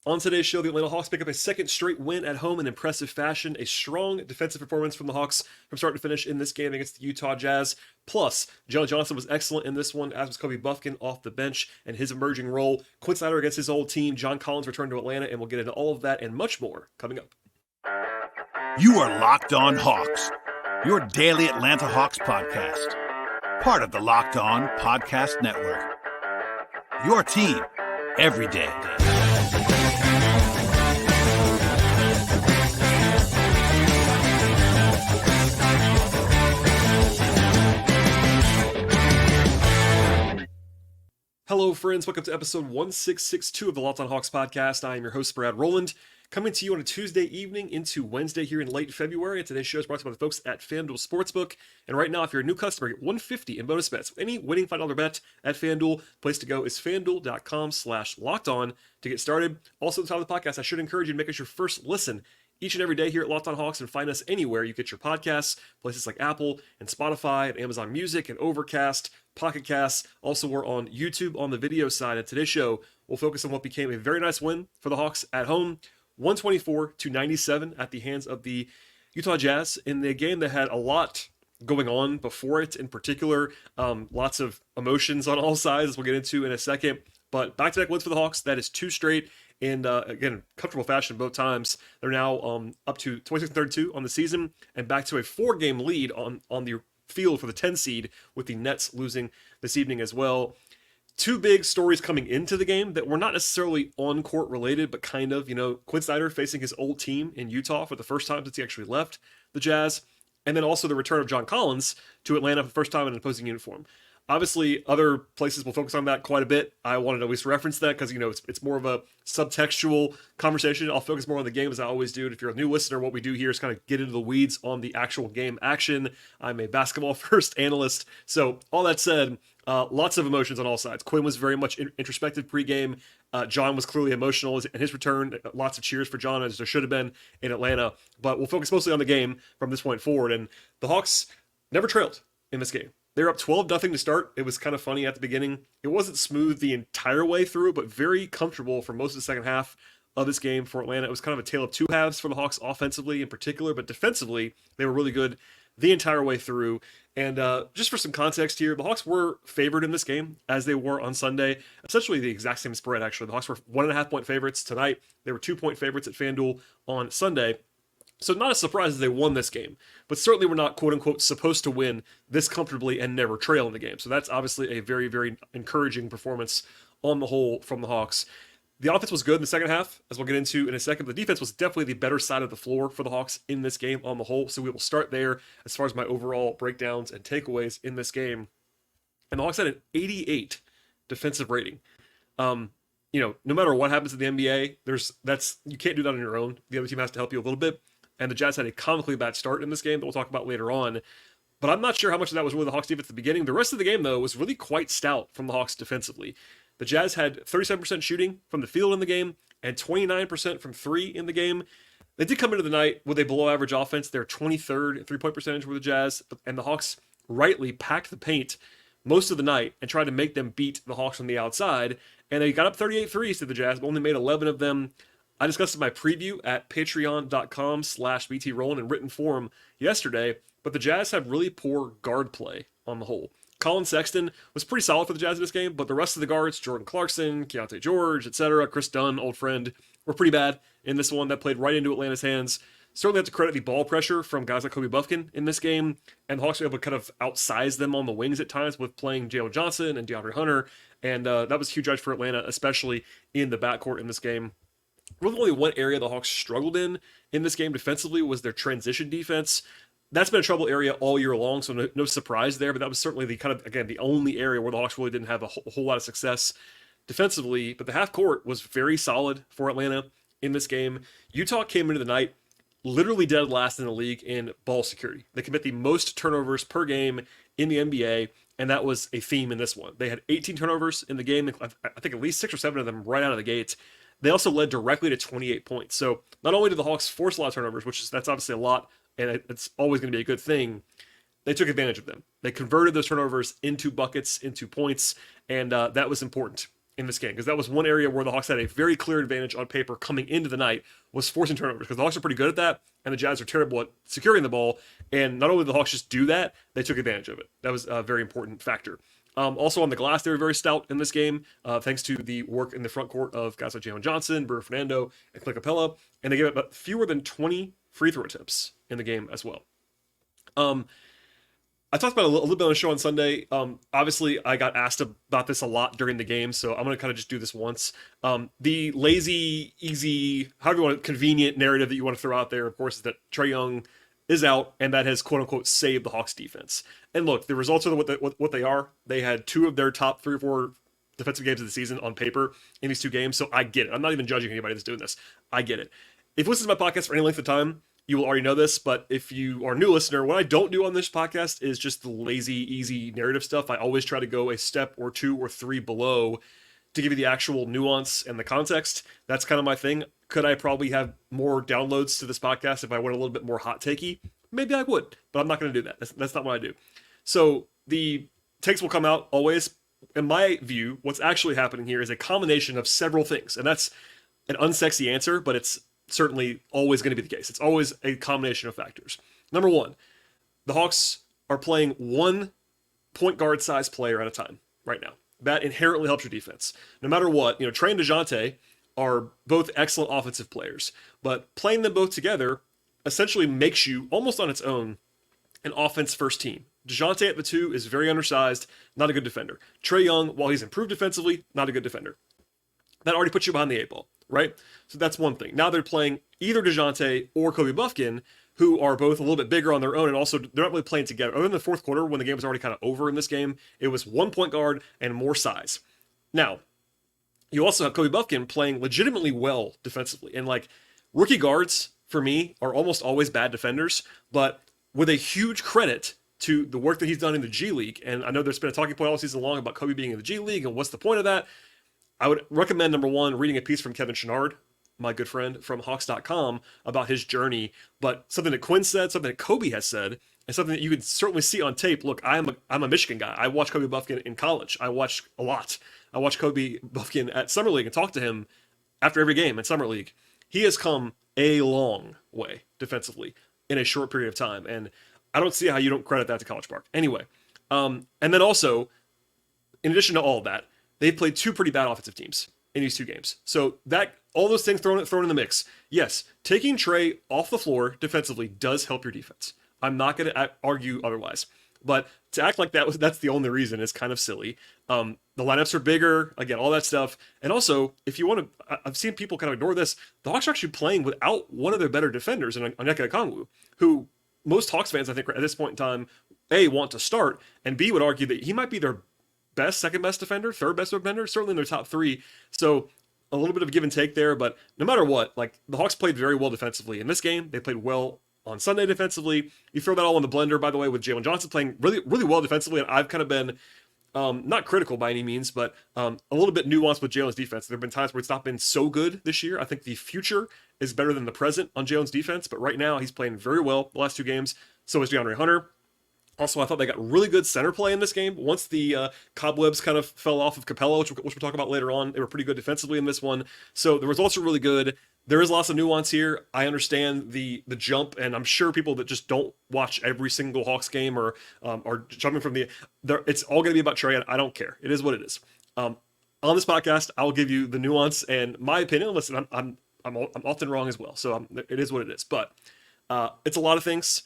On today's show, the Atlanta Hawks pick up a second straight win at home in impressive fashion. A strong defensive performance from the Hawks from start to finish in this game against the Utah Jazz. Plus, Jalen Johnson was excellent in this one, as was Kobe Bufkin off the bench and his emerging role. Quin Snyder against his old team. John Collins returned to Atlanta, and we'll get into all of that and much more coming up. You are Locked On Hawks, your daily Atlanta Hawks podcast. Part of the Locked On Podcast Network. Your team every day. Hello, friends. Welcome to episode 1662 of the Locked On Hawks podcast. I am your host, Brad Rowland, coming to you on a Tuesday evening into Wednesday here in late February. And today's show is brought to you by the folks at FanDuel Sportsbook. And right now, if you're a new customer, get $150 in bonus bets. Any winning $5 bet at FanDuel, place to go is FanDuel.com/LockedOn to get started. Also, at the top of the podcast, I should encourage you to make us your first listen each and every day here at Locked On Hawks, and find us anywhere you get your podcasts, places like Apple and Spotify and Amazon Music and Overcast, Pocket Casts. Also, we're on YouTube on the video side. And today's show will focus on what became a very nice win for the Hawks at home, 124-97 at the hands of the Utah Jazz in the game that had a lot going on before it. In particular, lots of emotions on all sides, as we'll get into in a second. But back-to-back wins for the Hawks. That is two straight. And again, comfortable fashion both times. They're now up to 26-32 on the season and back to a 4-game lead on the field for the 10 seed, with the Nets losing this evening as well. Two big stories coming into the game that were not necessarily on-court related, but kind of, Quin Snyder facing his old team in Utah for the first time since he actually left the Jazz. And then also the return of John Collins to Atlanta for the first time in an opposing uniform. Obviously, other places will focus on that quite a bit. I wanted to at least reference that because, it's more of a subtextual conversation. I'll focus more on the game as I always do. And if you're a new listener, what we do here is kind of get into the weeds on the actual game action. I'm a basketball first analyst. So all that said, lots of emotions on all sides. Quin was very much introspective pregame. John was clearly emotional in his return. Lots of cheers for John, as there should have been in Atlanta. But we'll focus mostly on the game from this point forward. And the Hawks never trailed in this game. They were up 12-0 to start. It was kind of funny at the beginning. It wasn't smooth the entire way through, but very comfortable for most of the second half of this game for Atlanta. It was kind of a tale of two halves for the Hawks offensively in particular, but defensively, they were really good the entire way through. And just for some context here, the Hawks were favored in this game, as they were on Sunday. Essentially the exact same spread, actually. The Hawks were 1.5-point favorites tonight. They were 2-point favorites at FanDuel on Sunday. So not a surprise that they won this game, but certainly we're not, quote-unquote, supposed to win this comfortably and never trail in the game. So that's obviously a very, very encouraging performance on the whole from the Hawks. The offense was good in the second half, as we'll get into in a second. The defense was definitely the better side of the floor for the Hawks in this game on the whole. So we will start there as far as my overall breakdowns and takeaways in this game. And the Hawks had an 88 defensive rating. No matter what happens in the NBA, you can't do that on your own. The other team has to help you a little bit. And the Jazz had a comically bad start in this game that we'll talk about later on. But I'm not sure how much of that was really the Hawks defense at the beginning. The rest of the game, though, was really quite stout from the Hawks defensively. The Jazz had 37% shooting from the field in the game and 29% from three in the game. They did come into the night with a below-average offense. They're 23rd in three-point percentage with the Jazz. And the Hawks rightly packed the paint most of the night and tried to make them beat the Hawks on the outside. And they got up 38 threes to the Jazz, but only made 11 of them. I discussed in my preview at patreon.com/BTRolling in written form yesterday, but the Jazz had really poor guard play on the whole. Colin Sexton was pretty solid for the Jazz in this game, but the rest of the guards, Jordan Clarkson, Keontae George, etc., Chris Dunn, old friend, were pretty bad in this one. That played right into Atlanta's hands. Certainly have to credit the ball pressure from guys like Kobe Bufkin in this game, and the Hawks were able to kind of outsize them on the wings at times with playing Jalen Johnson and DeAndre Hunter, and that was a huge edge for Atlanta, especially in the backcourt in this game. Really only one area the Hawks struggled in this game defensively was their transition defense. That's been a trouble area all year long, so no surprise there, but that was certainly the only area where the Hawks really didn't have a whole lot of success defensively. But the half court was very solid for Atlanta in this game. Utah came into the night literally dead last in the league in ball security. They commit the most turnovers per game in the NBA, and that was a theme in this one. They had 18 turnovers in the game. I think at least 6 or 7 of them right out of the gate. They also led directly to 28 points. So not only did the Hawks force a lot of turnovers, that's obviously a lot, and it's always going to be a good thing, they took advantage of them. They converted those turnovers into buckets, into points, and that was important in this game, because that was one area where the Hawks had a very clear advantage on paper coming into the night, was forcing turnovers, because the Hawks are pretty good at that, and the Jazz are terrible at securing the ball. And not only did the Hawks just do that, they took advantage of it. That was a very important factor. Also on the glass, they were very stout in this game, thanks to the work in the front court of guys like Jalen Johnson, Bruno Fernando, and Clint Capella, and they gave up fewer than 20 free throw attempts in the game as well. I talked about a little bit on the show on Sunday. Obviously, I got asked about this a lot during the game, so I'm going to kind of just do this once. The lazy, easy, however you want, convenient narrative that you want to throw out there, of course, is that Trae Young is out, and that has quote-unquote saved the Hawks defense. And look, the results are what they are. They had 2 of their top 3 or 4 defensive games of the season on paper in these 2 games, so I get it. I'm not even judging anybody that's doing this. I get it. If you listen to my podcast for any length of time, you will already know this, but if you are a new listener, what I don't do on this podcast is just the lazy, easy narrative stuff. I always try to go a step or 2 or 3 below to give you the actual nuance and the context. That's kind of my thing. Could I probably have more downloads to this podcast if I went a little bit more hot takey? Maybe I would, but I'm not going to do that. That's not what I do. So the takes will come out always. In my view, what's actually happening here is a combination of several things, and that's an unsexy answer, but it's certainly always going to be the case. It's always a combination of factors. Number 1, the Hawks are playing 1 point guard size player at a time right now. That inherently helps your defense. No matter what, Trae and DeJounte are both excellent offensive players, but playing them both together essentially makes you, almost on its own, an offense-first team. DeJounte at the 2 is very undersized, not a good defender. Trae Young, while he's improved defensively, not a good defender. That already puts you behind the 8 ball, right? So that's one thing. Now they're playing either DeJounte or Kobe Bufkin, who are both a little bit bigger on their own, and also they're not really playing together. Other than the fourth quarter, when the game was already kind of over in this game, it was 1 point guard and more size. Now, you also have Kobe Bufkin playing legitimately well defensively. And rookie guards, for me, are almost always bad defenders, but with a huge credit to the work that he's done in the G League. And I know there's been a talking point all season long about Kobe being in the G League and what's the point of that. I would recommend, number 1, reading a piece from Kevin Chouinard, my good friend from Hawks.com, about his journey. But something that Quin said, something that Kobe has said, and something that you can certainly see on tape. Look, I'm a Michigan guy. I watched Kobe Bufkin in college. I watched a lot. I watched Kobe Bufkin at Summer League and talked to him after every game in Summer League. He has come a long way defensively in a short period of time, and I don't see how you don't credit that to College Park. Anyway, and then also, in addition to all of that, they've played 2 pretty bad offensive teams in these 2 games. So that all those things thrown in the mix. Yes, taking Trae off the floor defensively does help your defense. I'm not going to argue otherwise. But to act like that's the only reason is kind of silly. The lineups are bigger, again, all that stuff. And also, if you want to, I've seen people kind of ignore this. The Hawks are actually playing without one of their better defenders, in Onyeka Okongwu, who most Hawks fans, I think, at this point in time, A, want to start, and B, would argue that he might be their second best defender, third best defender, certainly in their top 3. So a little bit of give and take there, but no matter what, the Hawks played very well defensively in this game. They played well on Sunday defensively. You throw that all in the blender, by the way, with Jalen Johnson playing really, really well defensively, and I've kind of been not critical by any means, but a little bit nuanced with Jalen's defense. There have been times where it's not been so good this year. I think the future is better than the present on Jalen's defense, but right now he's playing very well the last 2 games. So is DeAndre Hunter. Also, I thought they got really good center play in this game. Once the cobwebs kind of fell off of Capella, which we'll talk about later on, they were pretty good defensively in this one. So the results are really good. There is lots of nuance here. I understand the jump, and I'm sure people that just don't watch every single Hawks game or are jumping from it's all going to be about Trae. I don't care. It is what it is. On this podcast, I'll give you the nuance and my opinion. Listen, I'm often wrong as well, so it is what it is. But it's a lot of things.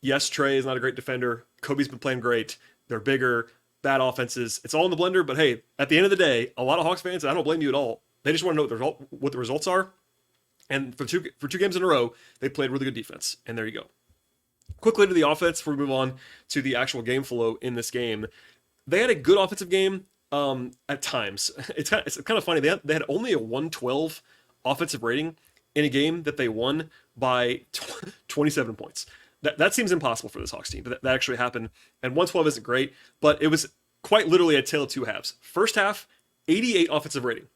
Yes, Trae is not a great defender. Kobe's been playing great. They're bigger, bad offenses. It's all in the blender, but hey, at the end of the day, a lot of Hawks fans, and I don't blame you at all, they just want to know what the results are. And for two games in a row, they played really good defense. And there you go. Quickly to the offense before we move on to the actual game flow in this game. They had a good offensive game at times. It's kind of funny. They had only a 112 offensive rating in a game that they won by 27 points. That seems impossible for this Hawks team, but that actually happened. And 112 isn't great, but it was quite literally a tale of 2 halves. First half, 88 offensive rating.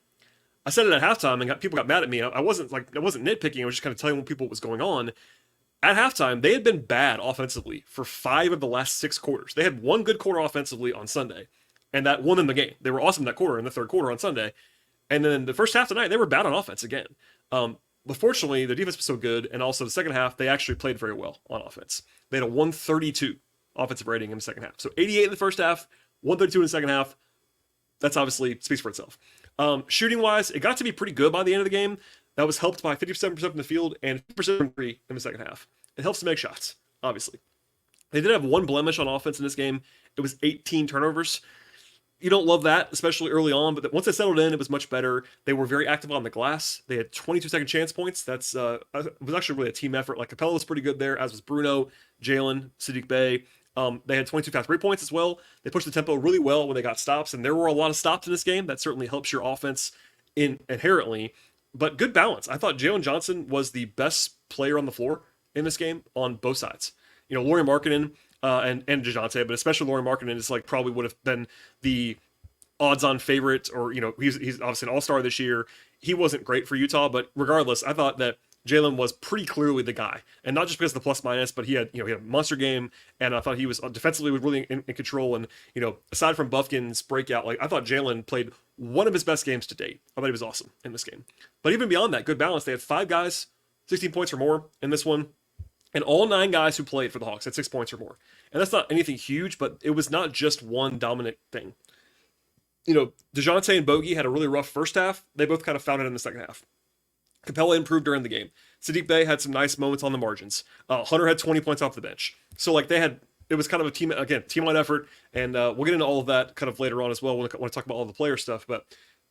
I said it at halftime, and people got mad at me. I wasn't nitpicking. I was just kind of telling people what was going on. At halftime, they had been bad offensively for 5 of the last 6 quarters. They had 1 good quarter offensively on Sunday, and that won them the game. They were awesome that quarter in the third quarter on Sunday. And then the first half tonight, they were bad on offense again. But fortunately, their defense was so good, and also the second half, they actually played very well on offense. They had a 132 offensive rating in the second half. So 88 in the first half, 132 in the second half. That's obviously speaks for itself. Shooting-wise, it got to be pretty good by the end of the game. That was helped by 57% from the field and 50% from three in the second half. It helps to make shots, obviously. They did have one blemish on offense in this game. It was 18 turnovers. You don't love that, especially early on, but once they settled in, it was much better. They were very active on the glass. They had 22 second chance points. That's it was actually really a team effort. Like Capella was pretty good there, as was Bruno, Jalen, Sadiq Bey. They had 22 fast break points as well. They pushed the tempo really well when they got stops, and there were a lot of stops in this game. That certainly helps your offense inherently, but good balance. I thought Jalen Johnson was the best player on the floor in this game on both sides. You know, Lauri Markkanen and DeJounte, but especially Lauri Markkanen is like probably would have been the odds-on favorite, or, you know, he's obviously an all-star this year. He wasn't great for Utah, but regardless, I thought that Jalen was pretty clearly the guy, and not just because of the plus minus, but he had a monster game, and I thought he was defensively really in control. And aside from Bufkin's breakout, like I thought Jalen played one of his best games to date. I thought he was awesome in this game. But even beyond that, good balance. They had 5 guys, 16 points or more in this one, and all 9 guys who played for the Hawks had 6 points or more. And that's not anything huge, but it was not just one dominant thing. DeJounte and Bogey had a really rough first half. They both kind of found it in the second half. Capella improved during the game. Sadiq Bey had some nice moments on the margins. Hunter had 20 points off the bench. So it was kind of a team-wide effort, and we'll get into all of that kind of later on as well when I talk about all the player stuff. But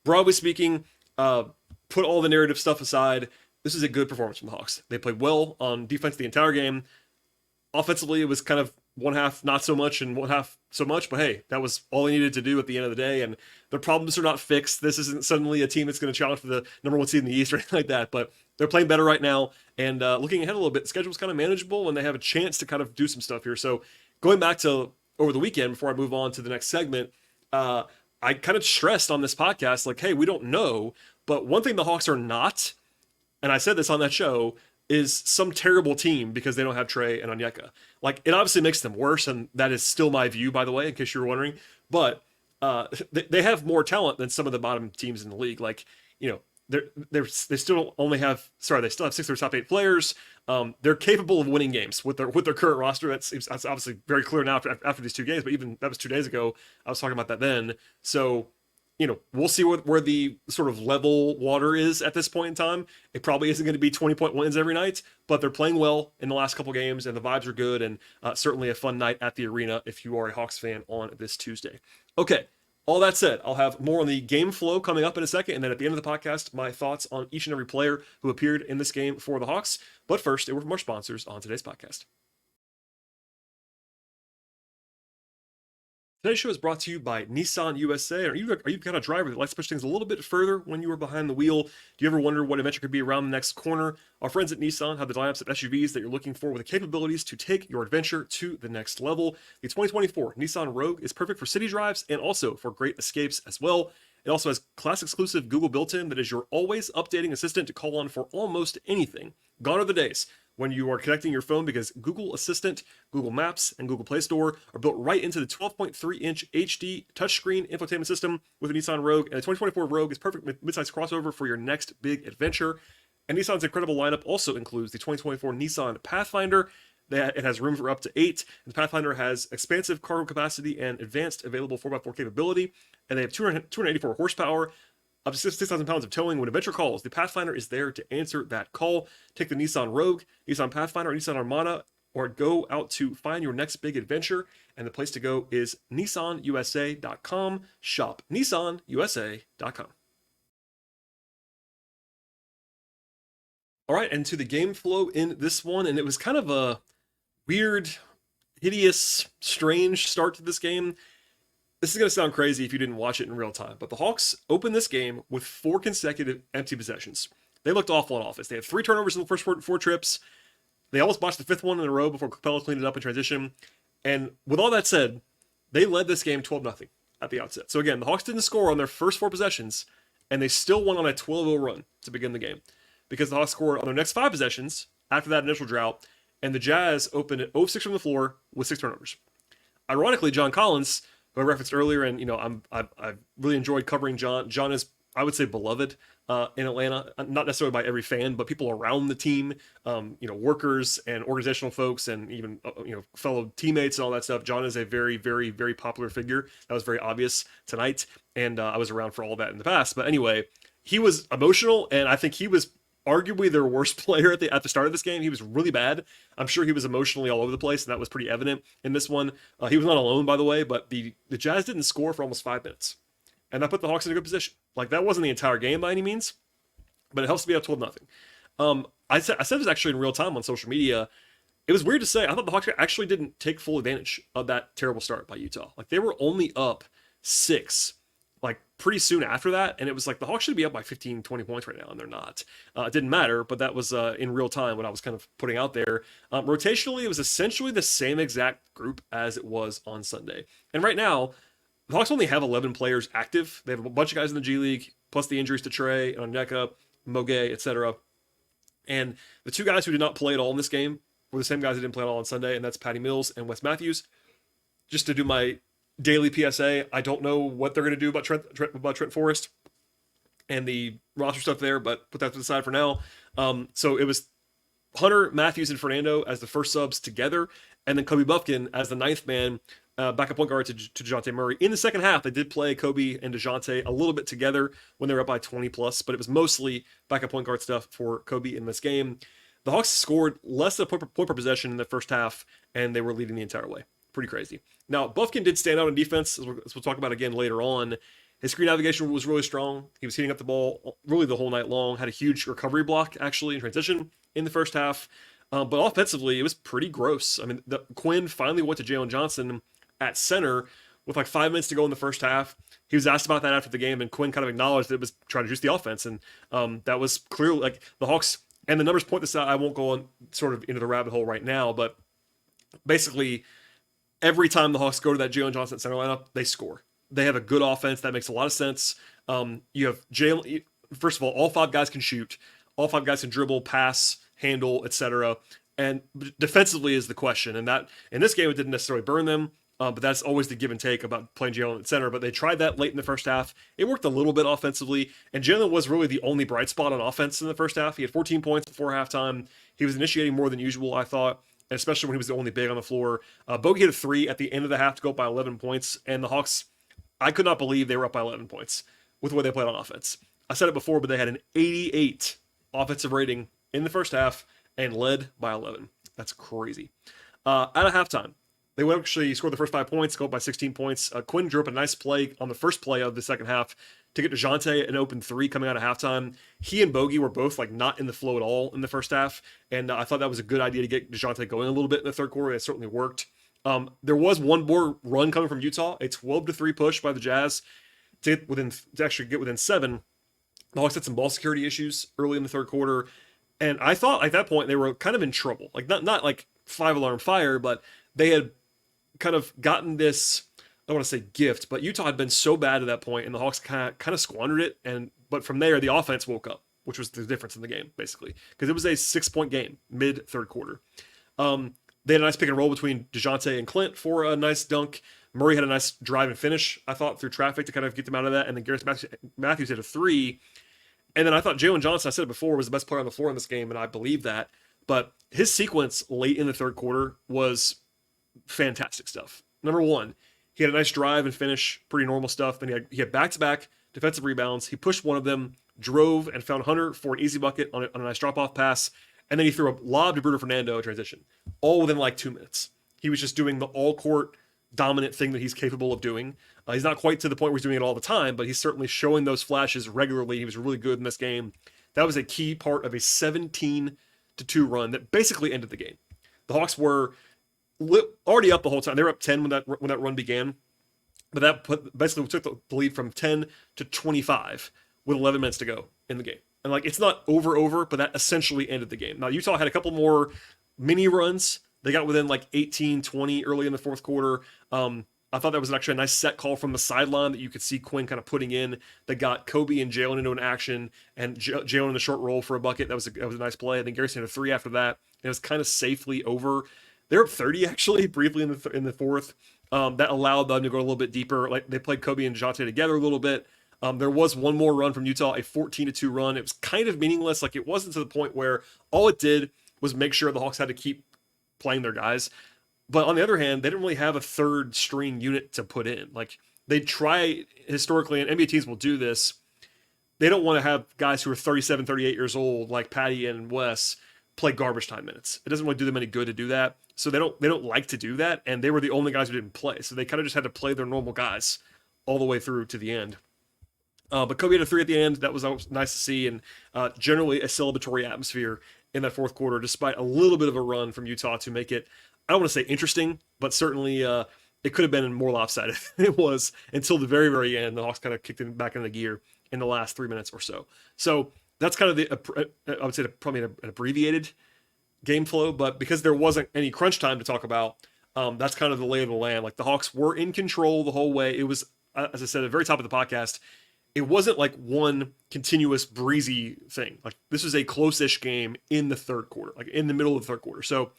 broadly speaking, put all the narrative stuff aside, this is a good performance from the Hawks. They played well on defense the entire game. Offensively, it was kind of one half not so much and one half so much, but hey, that was all they needed to do at the end of the day, and their problems are not fixed. This isn't suddenly a team that's going to challenge for the number 1 seed in the East or anything like that, but they're playing better right now, and looking ahead a little bit, the schedule's kind of manageable, and they have a chance to kind of do some stuff here. So going back to over the weekend, before I move on to the next segment, I kind of stressed on this podcast, like, hey, we don't know, but one thing the Hawks are not, and I said this on that show, is some terrible team because they don't have Trey and Onyeka. Like, it obviously makes them worse, and that is still my view, by the way, in case you were wondering. But they have more talent than some of the bottom teams in the league. Like, they still have 6 of their top 8 players. They're capable of winning games with their current roster. That's obviously very clear now after these 2 games, but even that was 2 days ago. I was talking about that then. So, we'll see where the sort of level water is at this point in time. It probably isn't going to be 20-point wins every night, but they're playing well in the last couple games, and the vibes are good, and certainly a fun night at the arena if you are a Hawks fan on this Tuesday. Okay, all that said, I'll have more on the game flow coming up in a second, and then at the end of the podcast, my thoughts on each and every player who appeared in this game for the Hawks. But first, a word from our sponsors on today's podcast. Today's show is brought to you by Nissan USA. Are you the kind of driver that likes to push things a little bit further when you are behind the wheel? Do you ever wonder what adventure could be around the next corner? Our friends at Nissan have the lineups of SUVs that you're looking for with the capabilities to take your adventure to the next level. The 2024 Nissan Rogue is perfect for city drives and also for great escapes as well. It also has class-exclusive Google built-in that is your always updating assistant to call on for almost anything. Gone are the days when you are connecting your phone, because Google Assistant, Google Maps, and Google Play Store are built right into the 12.3-inch HD touchscreen infotainment system with the Nissan Rogue, and the 2024 Rogue is perfect midsize crossover for your next big adventure. And Nissan's incredible lineup also includes the 2024 Nissan Pathfinder. It has room for up to 8. And the Pathfinder has expansive cargo capacity and advanced available 4x4 capability, and they have 284 horsepower, up to 6,000 pounds of towing. When adventure calls, the Pathfinder is there to answer that call. Take the Nissan Rogue, Nissan Pathfinder, or Nissan Armada, or go out to find your next big adventure. And the place to go is nissanusa.com. Shop nissanusa.com. All right, and to the game flow in this one, and it was kind of a weird, hideous, strange start to this game. This is going to sound crazy if you didn't watch it in real time, but the Hawks opened this game with 4 consecutive empty possessions. They looked awful on offense. They had 3 turnovers in the first 4 trips. They almost botched the 5th one in a row before Capella cleaned it up in transition. And with all that said, they led this game 12-0 at the outset. So again, the Hawks didn't score on their first 4 possessions, and they still went on a 12-0 run to begin the game, because the Hawks scored on their next 5 possessions after that initial drought, and the Jazz opened at 0-6 from the floor with 6 turnovers. Ironically, John Collins who I referenced earlier, and I've really enjoyed covering John. John is, I would say, beloved in Atlanta, not necessarily by every fan, but people around the team, workers and organizational folks, and even fellow teammates and all that stuff. John is a very, very, very popular figure. That was very obvious tonight, and I was around for all that in the past. But anyway, he was emotional, and I think he was arguably their worst player at the start of this game. He was really bad. I'm sure he was emotionally all over the place, and that was pretty evident in this one. He was not alone, by the way, but the Jazz didn't score for almost 5 minutes, and that put the Hawks in a good position. Like, that wasn't the entire game by any means, but it helps to be up 12-0. I said this actually in real time on social media. It was weird to say. I thought the Hawks actually didn't take full advantage of that terrible start by Utah. Like, they were only up 6 like pretty soon after that, and it was like the Hawks should be up by 15, 20 points right now, and they're not. It didn't matter, but that was in real time what I was kind of putting out there. Rotationally, it was essentially the same exact group as it was on Sunday. And right now, the Hawks only have 11 players active. They have a bunch of guys in the G League, plus the injuries to Trey, Onyeka, Moget, etc. And the 2 guys who did not play at all in this game were the same guys that didn't play at all on Sunday, and that's Patty Mills and Wes Matthews. Just to do my daily PSA, I don't know what they're going to do about Trent Forrest and the roster stuff there, but put that to the side for now. So it was Hunter, Matthews, and Fernando as the first subs together, and then Kobe Bufkin as the 9th man, backup point guard to DeJounte Murray. In the second half, they did play Kobe and DeJounte a little bit together when they were up by 20 plus, but it was mostly backup point guard stuff for Kobe in this game. The Hawks scored less than a point per possession in the first half, and they were leading the entire way. Pretty crazy. Now, Bufkin did stand out in defense, as we'll talk about again later on. His screen navigation was really strong. He was hitting up the ball really the whole night long. Had a huge recovery block, actually, in transition in the first half. But offensively, it was pretty gross. I mean, Quin finally went to Jalen Johnson at center with like 5 minutes to go in the first half. He was asked about that after the game, and Quin kind of acknowledged that it was trying to juice the offense. And that was clearly, like, the Hawks, and the numbers point this out. I won't go on sort of into the rabbit hole right now, but basically, every time the Hawks go to that Jalen Johnson center lineup, they score. They have a good offense. That makes a lot of sense. You have Jalen. First of all 5 guys can shoot. All 5 guys can dribble, pass, handle, etc. And defensively is the question. And that in this game, it didn't necessarily burn them, but that's always the give and take about playing Jalen at center. But they tried that late in the first half. It worked a little bit offensively, and Jalen was really the only bright spot on offense in the first half. He had 14 points before halftime. He was initiating more than usual, I thought, especially when he was the only big on the floor. Bogey hit a 3 at the end of the half to go up by 11 points, and the Hawks, I could not believe they were up by 11 points with the way they played on offense. I said it before, but they had an 88 offensive rating in the first half and led by 11. That's crazy. At a halftime, they would actually score the first 5 points, go up by 16 points. Quin drew up a nice play on the first play of the second half to get DeJounte an open 3 coming out of halftime. He and Bogey were both like not in the flow at all in the first half, and I thought that was a good idea to get DeJounte going a little bit in the third quarter. It certainly worked. There was one more run coming from Utah, a 12-3 push by the Jazz to actually get within 7. The Hawks had some ball security issues early in the third quarter, and I thought at that point they were kind of in trouble. Like not like 5-alarm fire, but they had kind of gotten this, I don't want to say gift, but Utah had been so bad at that point, and the Hawks kind of squandered it. But from there, the offense woke up, which was the difference in the game, basically, because it was a 6-point game mid third quarter. They had a nice pick and roll between DeJounte and Clint for a nice dunk. Murray had a nice drive and finish, I thought, through traffic to kind of get them out of that. And then Garrett Matthews hit a 3. And then I thought Jalen Johnson, I said it before, was the best player on the floor in this game, and I believe that. But his sequence late in the third quarter was fantastic stuff. Number one, he had a nice drive and finish, pretty normal stuff. Then he had back-to-back defensive rebounds. He pushed one of them, drove, and found Hunter for an easy bucket on a nice drop-off pass. And then he threw a lob to Bruno Fernando in transition, all within like 2 minutes. He was just doing the all-court dominant thing that he's capable of doing. He's not quite to the point where he's doing it all the time, but he's certainly showing those flashes regularly. He was really good in this game. That was a key part of a 17-2 run that basically ended the game. The Hawks were already up the whole time. They were up 10 when that run began, but that basically took the lead from 10 to 25 with 11 minutes to go in the game. And like, it's not over, but that essentially ended the game. Now, Utah had a couple more mini runs. They got within like 18-20 early in the fourth quarter. I thought that was actually a nice set call from the sideline that you could see Quin kind of putting in that got Kobe and Jalen into an action, and Jalen in the short roll for a bucket. That was a nice play. And then Garrison had a 3 after that. And it was kind of safely over. They're up 30 actually briefly in the fourth. that allowed them to go a little bit deeper. Like they played Kobe and DeJounte together a little bit. There was one more run from Utah, a 14-2 run. It was kind of meaningless. Like it wasn't to the point where all it did was make sure the Hawks had to keep playing their guys. But on the other hand, they didn't really have a third string unit to put in. Like they try historically, and NBA teams will do this. They don't want to have guys who are 37, 38 years old, like Patty and Wes, play garbage time minutes. It doesn't really do them any good to do that. So they don't like to do that. And they were the only guys who didn't play. So they kind of just had to play their normal guys all the way through to the end. But Kobe had a 3 at the end. That was nice to see, and generally a celebratory atmosphere in that fourth quarter, despite a little bit of a run from Utah to make it, I don't want to say interesting, but certainly it could have been more lopsided than it was until the very, very end. The Hawks kind of kicked it back into gear in the last 3 minutes or so. So that's kind of I would say probably an abbreviated game flow, but because there wasn't any crunch time to talk about, that's kind of the lay of the land. Like the Hawks were in control the whole way. It was, as I said at the very top of the podcast, it wasn't like one continuous breezy thing. Like this was a close-ish game in the third quarter, like in the middle of the third quarter. So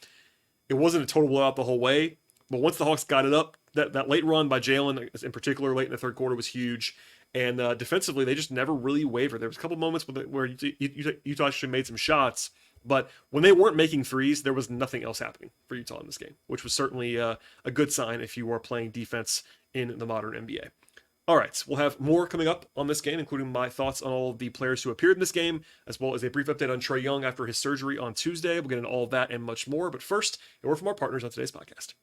it wasn't a total blowout the whole way. But once the Hawks got it up, that late run by Jalen in particular late in the third quarter was huge. And defensively, they just never really wavered. There was a couple moments where Utah actually made some shots. But when they weren't making threes, there was nothing else happening for Utah in this game, which was certainly a good sign if you are playing defense in the modern NBA. All right, we'll have more coming up on this game, including my thoughts on all of the players who appeared in this game, as well as a brief update on Trae Young after his surgery on Tuesday. We'll get into all of that and much more. But first, a word from our partners on today's podcast.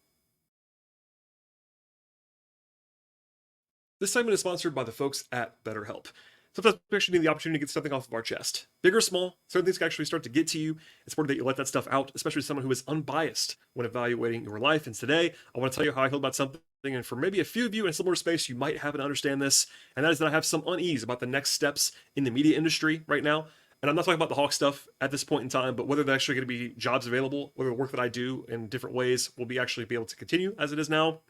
This segment is sponsored by the folks at BetterHelp. Sometimes we actually need the opportunity to get something off of our chest. Big or small, certain things can actually start to get to you. It's important that you let that stuff out, especially as someone who is unbiased when evaluating your life. And today, I want to tell you how I feel about something, and for maybe a few of you in a similar space, you might happen to understand this, and that is that I have some unease about the next steps in the media industry right now. And I'm not talking about the Hawk stuff at this point in time, but whether there's actually going to be jobs available, whether the work that I do in different ways will be actually be able to continue as it is now.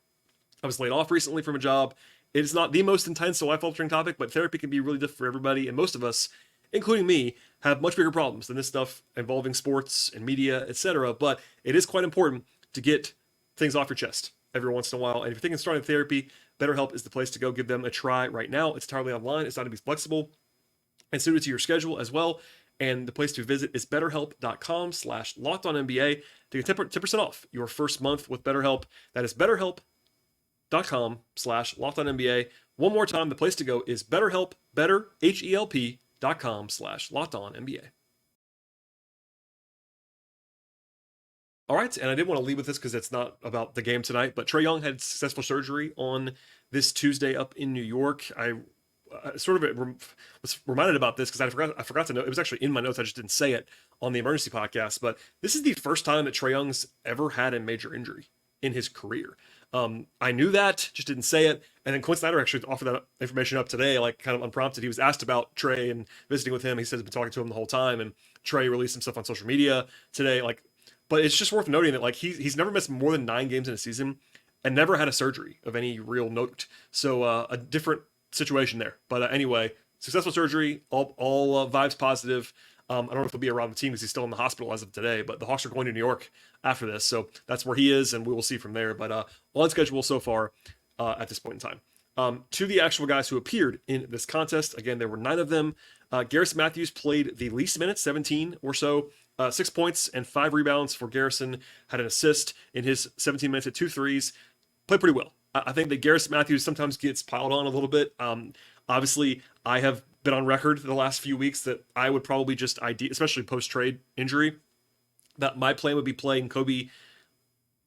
I was laid off recently from a job. It is not the most intense or life-altering topic, but therapy can be really different for everybody, and most of us, including me, have much bigger problems than this stuff involving sports and media, etc. But it is quite important to get things off your chest every once in a while. And if you're thinking of starting therapy, BetterHelp is the place to go. Give them a try right now. It's entirely online. It's not to be flexible and suited to your schedule as well. And the place to visit is betterhelp.com/LockedOnNBA to get 10% off your first month with BetterHelp. That is betterhelp.com/LockedOnNBA. One more time, the place to go is BetterHelp, HELP.com/LockedOnNBA. All right, and I didn't want to leave with this because it's not about the game tonight, but Trae Young had successful surgery on this Tuesday up in New York. I sort of was reminded about this because I forgot to know. It was actually in my notes. I just didn't say it on the emergency podcast, but this is the first time that Trae Young's ever had a major injury in his career. I knew that, just didn't say it. And then Quin Snyder actually offered that information up today, like kind of unprompted. He was asked about Trae and visiting with him. He said he's been talking to him the whole time, and Trae released some stuff on social media today. But it's just worth noting that he's never missed more than 9 games in a season and never had a surgery of any real note. So a different situation there. But anyway, successful surgery, all vibes positive. I don't know if he'll be around the team because he's still in the hospital as of today, but the Hawks are going to New York after this. So that's where he is, and we will see from there. But on schedule so far at this point in time. To the actual guys who appeared in this contest, again, there were 9 of them. Garrison Matthews played the least minutes, 17 or so. 6 points and 5 rebounds for Garrison. Had an assist in his 17 minutes at 2 threes. Played pretty well. I think that Garrison Matthews sometimes gets piled on a little bit. Obviously, I have been on record the last few weeks that I would probably just especially post-trade injury, that my plan would be playing Kobe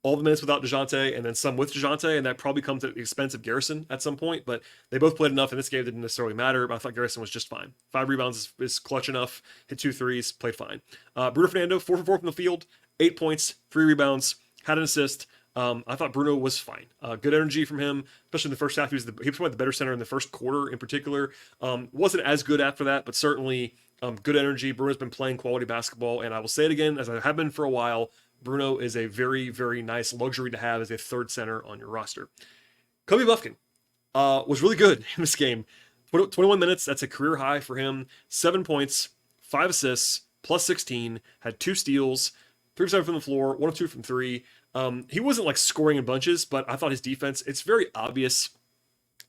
all the minutes without DeJounte and then some with DeJounte, and that probably comes at the expense of Garrison at some point, but they both played enough in this game. It didn't necessarily matter, but I thought Garrison was just fine. 5 rebounds is clutch enough, hit 2 threes, played fine. Bruno Fernando, 4 for 4 from the field, 8 points, 3 rebounds, had an assist. I thought Bruno was fine. Good energy from him, especially in the first half. He was probably the better center in the first quarter in particular. Wasn't as good after that, but certainly good energy. Bruno's been playing quality basketball, and I will say it again, as I have been for a while, Bruno is a very, very nice luxury to have as a third center on your roster. Kobe Bufkin was really good in this game. 21 minutes, that's a career high for him. 7 points, 5 assists, plus 16, had 2 steals, 3 of 7 from the floor, 1 of 2 from 3. He wasn't like scoring in bunches, but I thought his defense, it's very obvious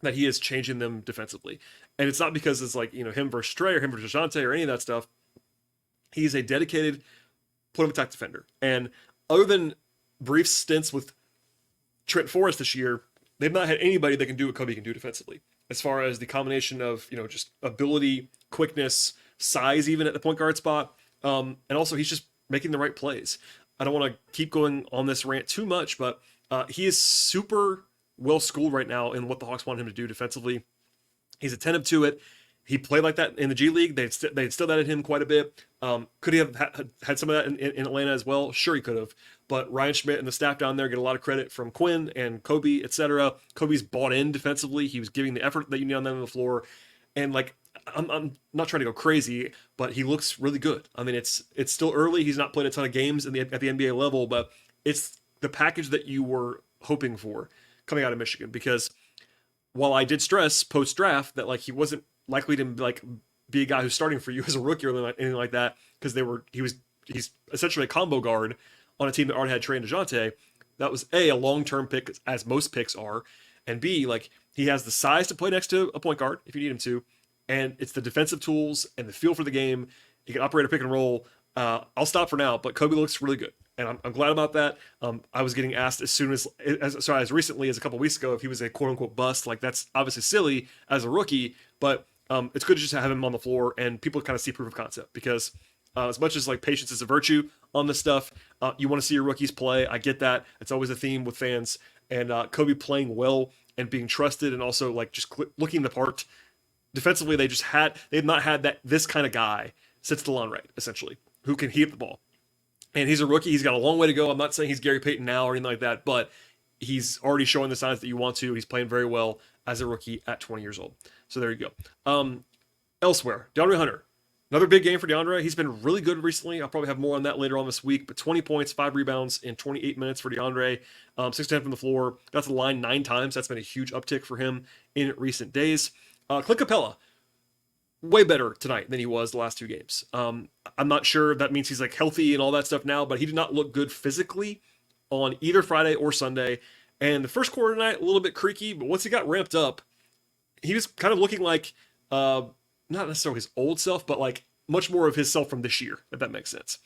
that he is changing them defensively. And it's not because it's like, him versus Trey or him versus DeJounte or any of that stuff. He's a dedicated point of attack defender. And other than brief stints with Trent Forrest this year, they've not had anybody that can do what Kobe can do defensively. As far as the combination of, just ability, quickness, size, even at the point guard spot. And also, he's just making the right plays. I don't want to keep going on this rant too much, but he is super well schooled right now in what the Hawks want him to do defensively. He's attentive to it. He played like that in the G League. They instilled that in him quite a bit. Could he have had some of that in Atlanta as well? Sure, he could have. But Ryan Schmidt and the staff down there get a lot of credit from Quinn and Kobe, etc. Kobe's bought in defensively. He was giving the effort that you need on them on the floor. And like, I'm not trying to go crazy, but he looks really good. I mean, it's still early. He's not played a ton of games at the NBA level, but it's the package that you were hoping for coming out of Michigan. Because while I did stress post draft that like he wasn't likely to like be a guy who's starting for you as a rookie or anything like that, because he's essentially a combo guard on a team that already had Trey and DeJounte. That was a long-term pick, as most picks are, and B, like, he has the size to play next to a point guard if you need him to, and it's the defensive tools and the feel for the game. He can operate a pick and roll. I'll stop for now, but Kobe looks really good, and I'm glad about that. I was getting asked as recently as a couple weeks ago if he was a quote-unquote bust. Like, that's obviously silly as a rookie, but it's good to just have him on the floor and people kind of see proof of concept, because as much as like patience is a virtue on this stuff, you want to see your rookies play. I get that. It's always a theme with fans, and Kobe playing well and being trusted, and also like just looking the part defensively. They've not had this kind of guy since DeLon Wright, essentially, who can heat up the ball. And he's a rookie. He's got a long way to go. I'm not saying he's Gary Payton now or anything like that, but he's already showing the signs that you want to. He's playing very well as a rookie at 20 years old. So there you go. Elsewhere, DeAndre Hunter. Another big game for DeAndre. He's been really good recently. I'll probably have more on that later on this week. But 20 points, 5 rebounds in 28 minutes for DeAndre. 6-10 from the floor. Got to the line 9 times. That's been a huge uptick for him in recent days. Clint Capella, way better tonight than he was the last 2 games. I'm not sure if that means he's like healthy and all that stuff now, but he did not look good physically on either Friday or Sunday. And the first quarter tonight, a little bit creaky, but once he got ramped up, he was kind of looking like, not necessarily his old self, but like much more of his self from this year, if that makes sense.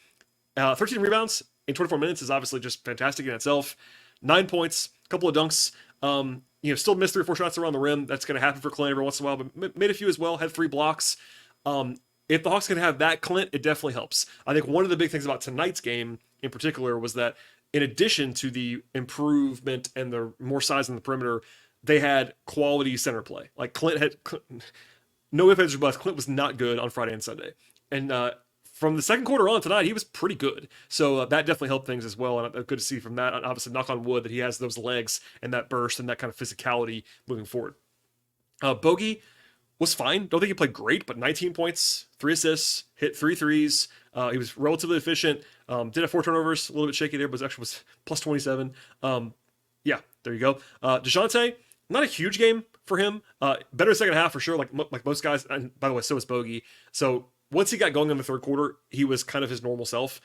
13 rebounds in 24 minutes is obviously just fantastic in itself. 9 points, a couple of dunks. Still missed 3 or 4 shots around the rim. That's going to happen for Clint every once in a while, but made a few as well, had 3 blocks. If the Hawks can have that Clint, it definitely helps. I think one of the big things about tonight's game in particular was that in addition to the improvement and the more size in the perimeter, they had quality center play. Like Clint, no ifs, ands, or buts, Clint was not good on Friday and Sunday. And from the second quarter on tonight, he was pretty good. So that definitely helped things as well. And good to see from that. And obviously, knock on wood, that he has those legs and that burst and that kind of physicality moving forward. Bogey was fine. Don't think he played great, but 19 points, 3 assists, hit 3 threes. He was relatively efficient. Did have 4 turnovers, a little bit shaky there, but actually was plus 27. Yeah, there you go. DeJounte, not a huge game for him. Better second half for sure, like most guys. And by the way, so was Bogey. So once he got going in the third quarter, he was kind of his normal self.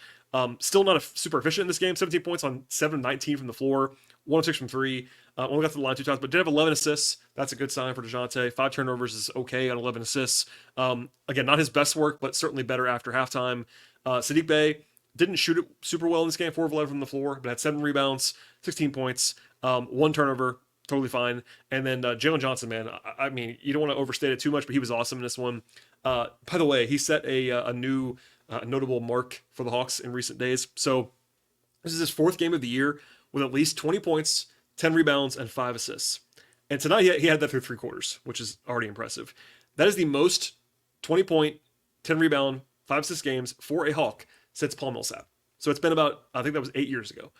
Still not super efficient in this game. 17 points on 7-19 from the floor, 1 of 6 from 3. Only got to the line 2 times, but did have 11 assists. That's a good sign for DeJounte. 5 turnovers is okay on 11 assists. Again, not his best work, but certainly better after halftime. Sadiq Bey didn't shoot it super well in this game, 4 of 11 from the floor, but had 7 rebounds, 16 points, 1 turnover. Totally fine. And then Jalen Johnson, man, I mean, you don't want to overstate it too much, but he was awesome in this one. By the way, he set a new notable mark for the Hawks in recent days. So this is his 4th game of the year with at least 20 points, 10 rebounds, and 5 assists. And tonight he had that through 3 quarters, which is already impressive. That is the most 20-point, 10 rebound, 5 assist games for a Hawk since Paul Millsap. So it's been about, I think that was 8 years ago.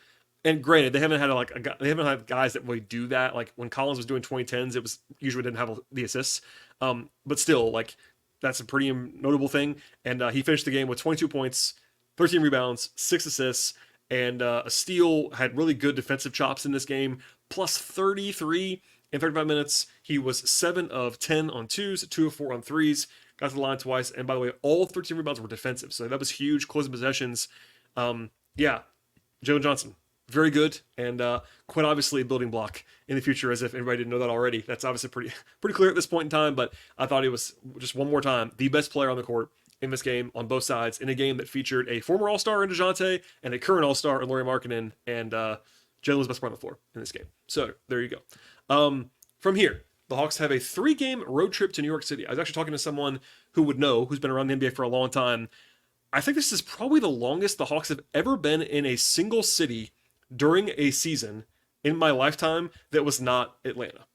And granted, they haven't had guys that really do that. Like when Collins was doing 2010s, it was usually didn't have the assists. But still, like, that's a pretty notable thing. And he finished the game with 22 points, 13 rebounds, 6 assists, and a steal. Had really good defensive chops in this game, plus 33 in 35 minutes. He was 7 of 10 on 2s, 2 of 4 on 3s. Got to the line twice. And by the way, all 13 rebounds were defensive. So that was huge. Closing possessions. Yeah, Jalen Johnson. very good, and Quin obviously a building block in the future, as if anybody didn't know that already. That's obviously pretty clear at this point in time, but I thought he was, just one more time, the best player on the court in this game on both sides, in a game that featured a former All-Star in DeJounte and a current All-Star in Lauri Markkanen, and Jalen was the best player on the floor in this game. So there you go. From here, the Hawks have a 3-game road trip to New York City. I was actually talking to someone who would know, who's been around the NBA for a long time. I think this is probably the longest the Hawks have ever been in a single city during a season in my lifetime that was not Atlanta.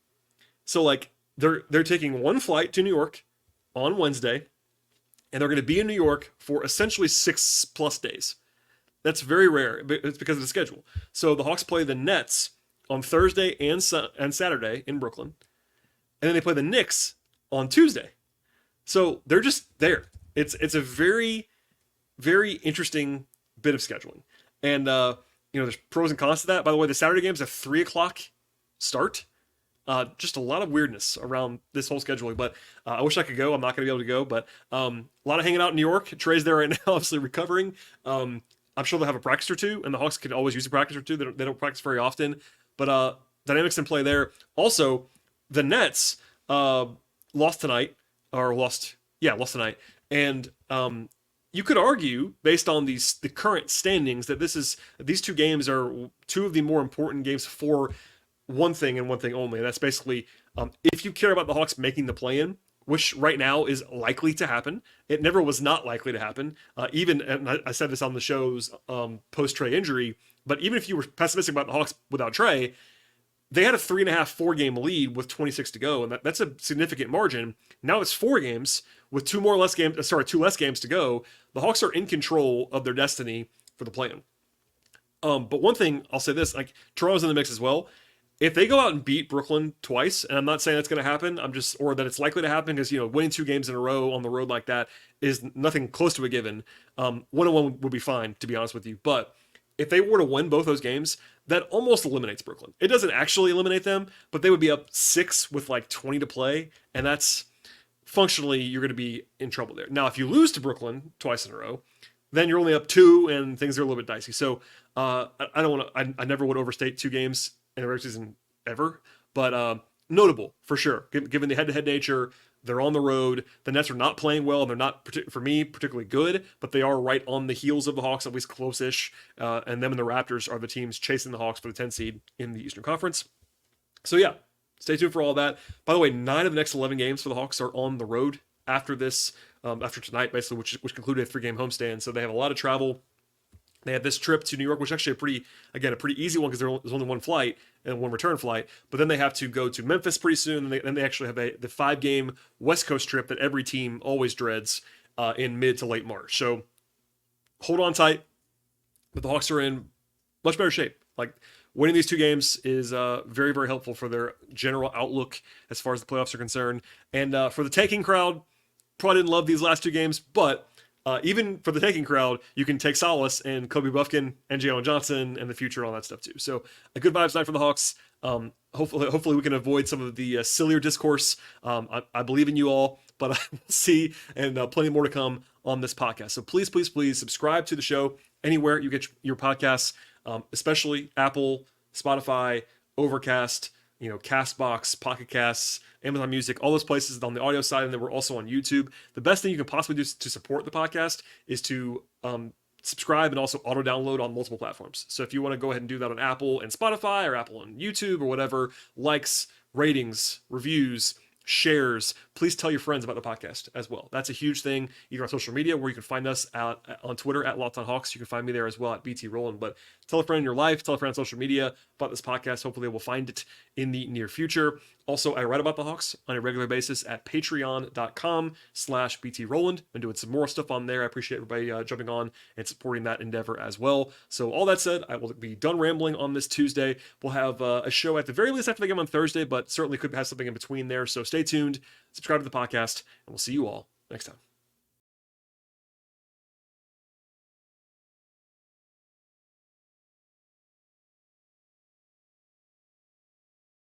So like they're taking one flight to New York on Wednesday, and they're going to be in New York for essentially 6+ days. That's very rare. It's because of the schedule. So the Hawks play the Nets on Thursday and Saturday in Brooklyn, and then they play the Knicks on Tuesday. So they're just there. It's a very, very interesting bit of scheduling, and there's pros and cons to that. By the way, the Saturday game's a 3:00 start. Just a lot of weirdness around this whole scheduling, but I wish I could go. I'm not going to be able to go, but a lot of hanging out in New York. Trey's there right now, obviously recovering. I'm sure they'll have a practice or two, and the Hawks could always use a practice or two. They don't practice very often, but dynamics in play there. Also, the Nets lost tonight, and you could argue, based on the current standings, that these 2 games are 2 of the more important games for one thing and one thing only. And that's basically, if you care about the Hawks making the play-in, which right now is likely to happen. It never was not likely to happen. And I said this on the show's post-Trey injury, but even if you were pessimistic about the Hawks without Trey, they had a 3.5-4 game lead with 26 to go, and that's a significant margin. Now it's 4 games with 2 less games to go. The Hawks are in control of their destiny for the play-in. But one thing I'll say this, like Toronto's in the mix as well. If they go out and beat Brooklyn twice, and I'm not saying that's going to happen, or that it's likely to happen, because winning 2 games in a row on the road like that is nothing close to a given. 1-1 would be fine, to be honest with you. But if they were to win both those games, that almost eliminates Brooklyn. It doesn't actually eliminate them, but they would be up 6 with like 20 to play, and that's functionally, you're going to be in trouble there. Now, if you lose to Brooklyn twice in a row, then you're only up 2, and things are a little bit dicey. So I never would overstate 2 games in a regular season ever, but notable for sure, given the head-to-head nature. They're on the road. The Nets are not playing well, and they're not, for me, particularly good, but they are right on the heels of the Hawks, at least close-ish, and them and the Raptors are the teams chasing the Hawks for the 10 seed in the Eastern Conference. So yeah, stay tuned for all that. By the way, 9 of the next 11 games for the Hawks are on the road after this, after tonight, basically, which concluded a 3-game homestand, so they have a lot of travel. They had this trip to New York, which is actually a pretty easy one, because there's only one flight and one return flight. But then they have to go to Memphis pretty soon, and then they actually have the 5-game West Coast trip that every team always dreads in mid to late March. So hold on tight, but the Hawks are in much better shape. Like, winning these 2 games is very, very helpful for their general outlook as far as the playoffs are concerned. And for the tanking crowd, probably didn't love these last 2 games, but even for the tanking crowd, you can take solace in Kobe Bufkin and Jalen Johnson and the future and all that stuff too. So a good vibes night for the Hawks. Hopefully we can avoid some of the sillier discourse. I believe in you all, but we'll see, and plenty more to come on this podcast. So please subscribe to the show anywhere you get your podcasts, especially Apple, Spotify, Overcast, Castbox, Pocket Casts, Amazon Music, all those places on the audio side, and then we're also on YouTube. The best thing you can possibly do to support the podcast is to subscribe and also auto-download on multiple platforms. So if you want to go ahead and do that on Apple and Spotify, or Apple and YouTube, or whatever, likes, ratings, reviews, shares, please tell your friends about the podcast as well. That's a huge thing, either on social media, where you can find us on Twitter at Locked On Hawks. You can find me there as well at BT Rowland. But tell a friend in your life, tell a friend on social media about this podcast. Hopefully we'll find it in the near future. Also, I write about the Hawks on a regular basis at patreon.com/BT Rowland. I'm doing some more stuff on there. I appreciate everybody jumping on and supporting that endeavor as well. So all that said, I will be done rambling on this Tuesday. We'll have a show at the very least after the game on Thursday, but certainly could have something in between there. So stay tuned, subscribe to the podcast, and we'll see you all next time.